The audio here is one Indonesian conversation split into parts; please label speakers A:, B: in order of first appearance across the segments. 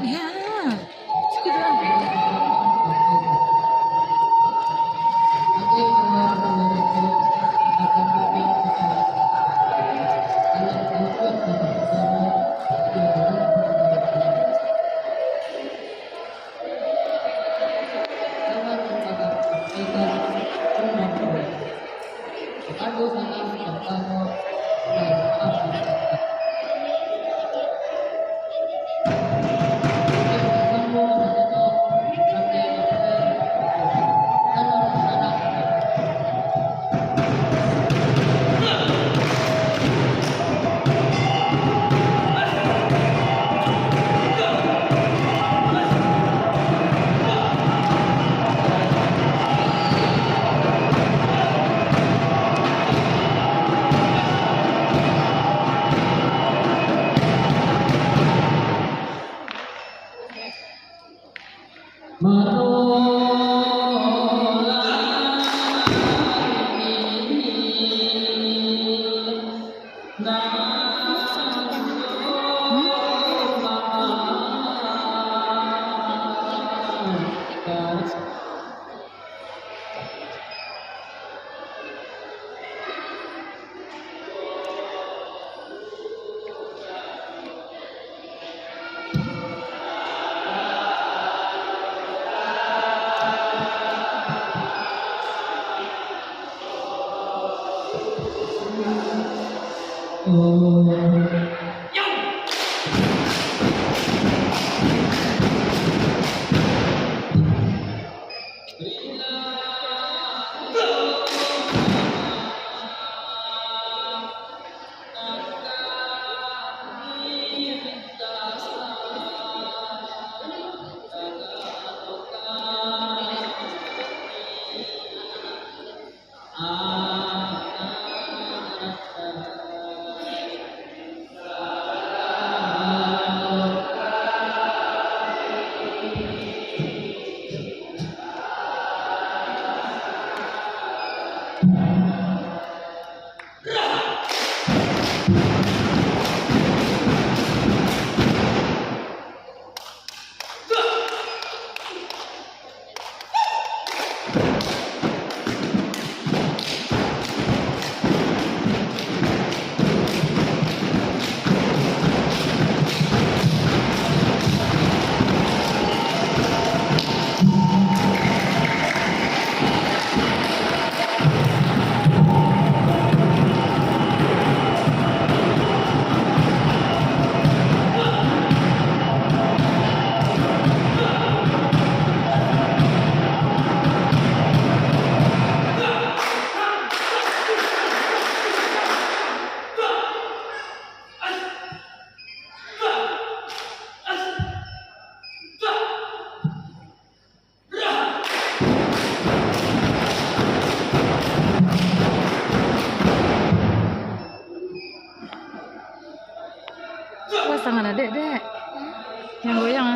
A: Ya, segitu. Awas tangan adek, dek. Yang goyang.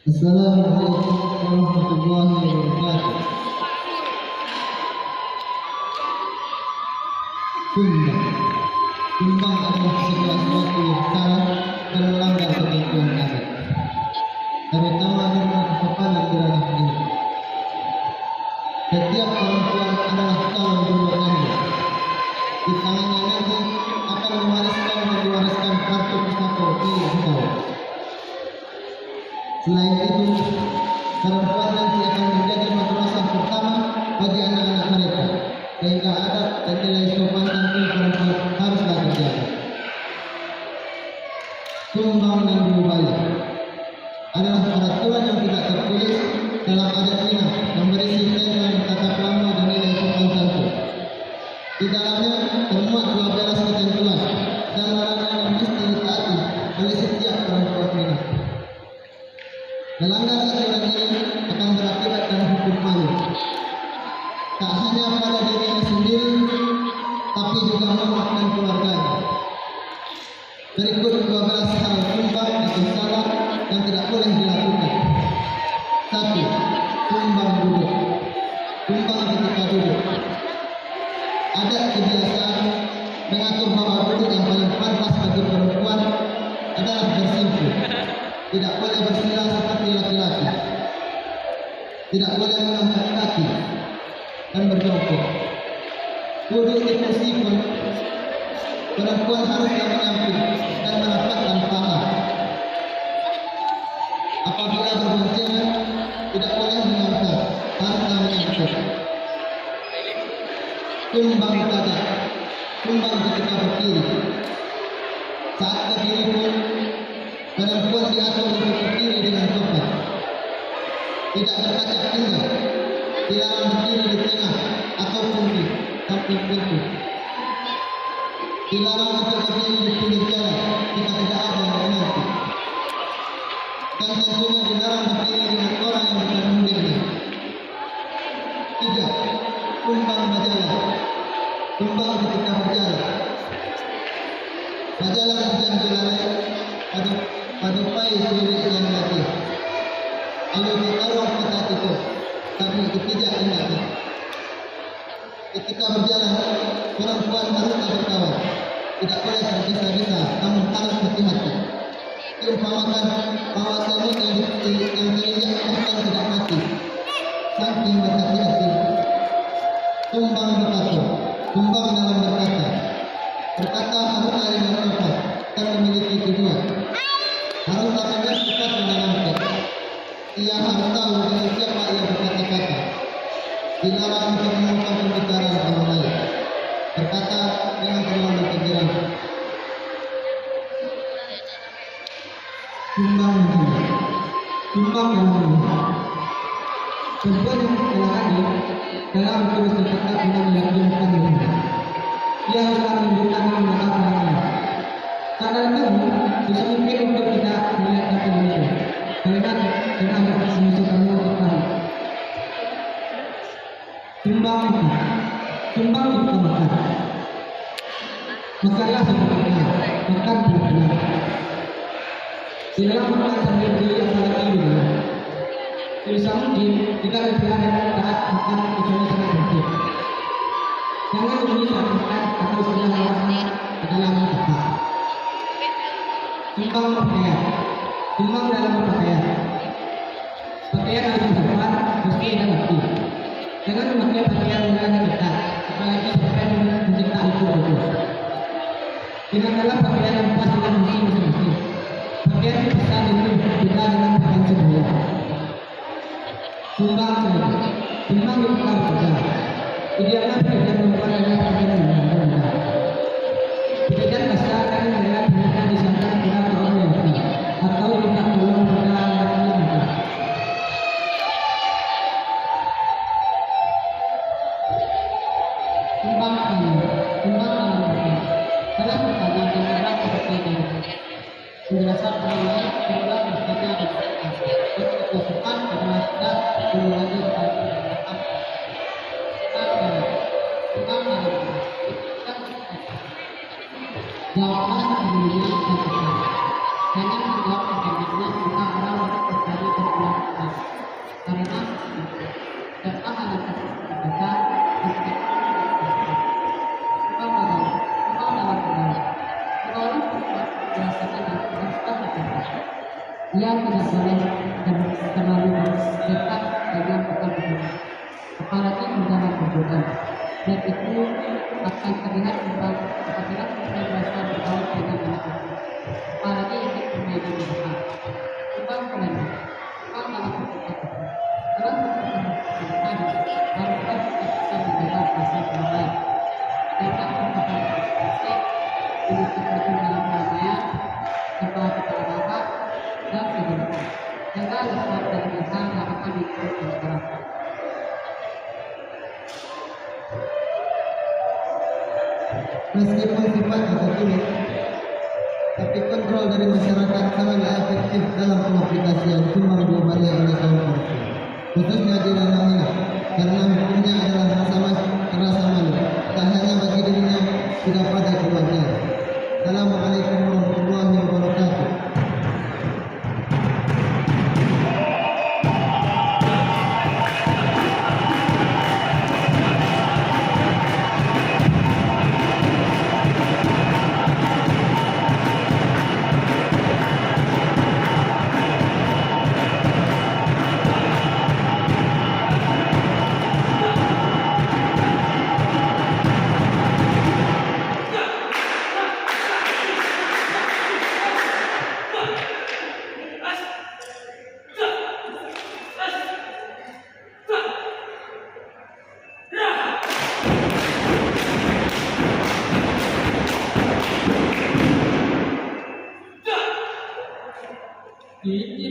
B: Assalamualaikum warahmatullahi wabarakatuh. Tumbang adalah segala sesuatu yang salah dan melanggar ketentuan adat, terutama norma kesopanan di ranah ini. Setiap perempuan adalah calon rumah tangga. Di tangannya nanti akan mewariskan dan diwariskan kartu pusaka milik kita. Selain itu, perempuan nanti akan menjadi madrasah pertama bagi anak-anak mereka, sehingga adab dan nilai sopan santun perempuan haruslah terjaga. Tumbang dan Rubaya adalah peraturan yang tidak tertulis dalam adat Minang yang berisi tentang tata krama dan nilai sopan santun. Di dalamnya termuat 12 ketentuan dan larangan yang mesti ditaati oleh setiap perempuan Minang. Melanggar aturan ini akan berakibat dan hukum malu, tak hanya pada dirinya sendiri, tapi juga memaafkan keluarganya. Berikut 12 hal tumbang atau salah yang tidak boleh dilakukan. 1. Tumbang duduk. Tumbang ketika duduk. Adat kebiasaan mengatur bahwa duduk yang paling pantas bagi perempuan adalah bersimpuh. Tidak boleh bersila seperti laki-laki. Tidak boleh mengangkat kaki dan berjongkok. Duduk di kursi pun perempuan haruslah menyamping dan merapatkan paha. Apabila berboncengan, tidak boleh mengangkat, haruslah menyangkut. Tumbang dada. Tumbang ketika berdiri. Saat berdiri pun perempuan diatur untuk berdiri dengan tepat, tidak berkaca pinggang, dilarang berdiri di tengah ataupun di samping pintu, dilarang untuk berdiri di pinggir jalan jika tidak ada yang menanti, dan tentunya dilarang berdiri dengan orang yang bukan muhrimnya. 3. Tumbang berjalan. Tumbang ketika berjalan. Berjalan dan jalan padupai suri yang mati. Alu ditaruh kata itu, tapi tidak ingat. Ketika berjalan, perempuan haruslah berkawan. Tidak boleh tergesa-gesa, namun harus hati-hati. Diumpamakan bahwa semut yang terinjak bahkan tidak mati. Saking berhati-hati. Tumbang berkata. Tumbang dalam berkata. Berkata haruslah dengan sopan dan memiliki tujuan. Haruslah menjadi sifat menanamkan. Ia harus tahu dengan siapa ia berkata-kata. Dilarang untuk memotong pembicaraan orang lain. Berkata dengan terlalu pikiran. Tumbang menghina. Tumbang dan menghina. Perempuan yang telah hadir dalam tulis terdekat dengan dilakukan menghina. Ia haruslah menunjukkan nama apa-apa. Karena itu bisa mungkin untuk kita melihat kata itu. Karena ada semisal kamu akan tumbang itu makan. Makanlah sebetulnya, makan benar-benar. Silakan makan sambil diapalagi juga. Sebisa mungkin jika ada saat makan kecuali sangat penting. Jangan demi saat makan atau istilah lainnya adalah tepat. Timbang berpakaian, timbang dalam berpakaian. Pakaian harus sopan, meski dan rapi. Jangan memakai pakaian yang ketat, apalagi sampai mencipta itu bagus. Gunakanlah pakaian yang pas dengan fungsi masing-masing. Pakaian dipesan itu kita dengan pakaian sebaya. Timbang di tempat bekerja. Idealnya pekerjaan perempuan adalah pekerjaan yang rendah. Pekerjaan kasar dan dengan pendidikan disangka tidak terlalu yakin atau tidak tolong pada anak-anak muda. Timbang dalam pakaian. Dalam pertanyaan yang berat seperti ini. Penjelasan penilaian adalah berkaitan dengan kesukaan adalah tidak mengulangi jawaban dunia dan tepat. Jangan menjawab pertanyaannya tentang orang yang terjadi berulang-ulang. Karena data hanya terbaca yang tidak boleh terlalu dekat dengan pekerjaan, apalagi mendalam perbuatan, dan itu akan terlihat apabila kita merasa bergaul dengan anak, apalagi ingin bermain di depan. Timbang dalam perbuatan, dalam perbuatan haruslah kita bisa menjaga perasaan orang lain. Jangan merupakan ekspresi menunjukkan dalam keramaian, serta kepada dan kehidupan. Jaga lisan dan lisan yang akan diikuti masyarakat. Meskipun sifatnya tertulis, tapi kontrol dari masyarakat sangatlah efektif dalam pengaplikasian hukuman global oleh kaum korupsi, khususnya di ranah ini, karena hukumnya adalah rasa malu, tak hanya bagi dirinya, tidak pada keluarga. Assalamualaikum warahmatullahi wabarakatuh.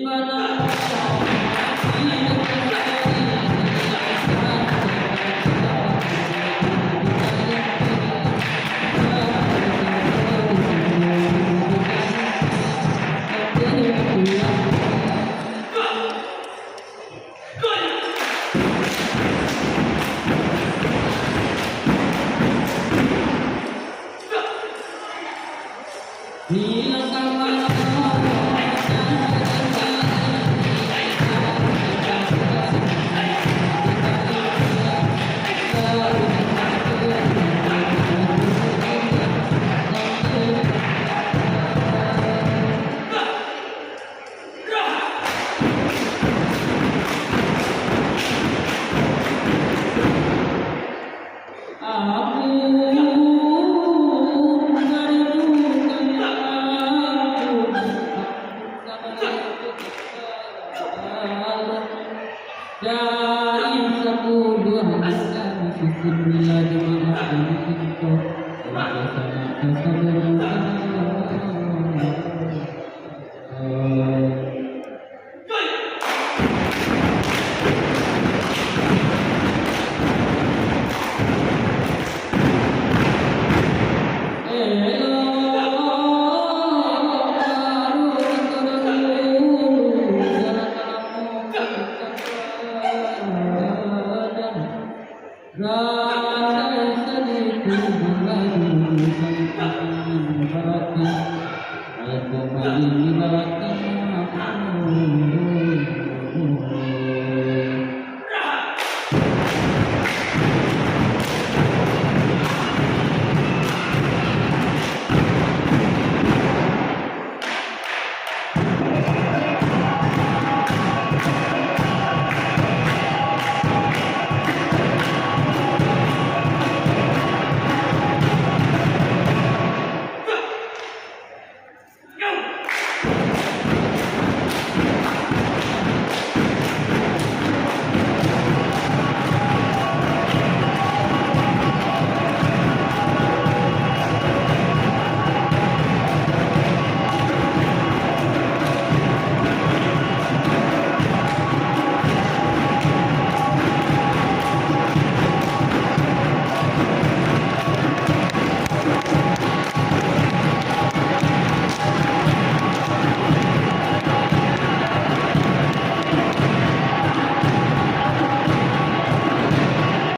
C: Rasa sedih ku mulai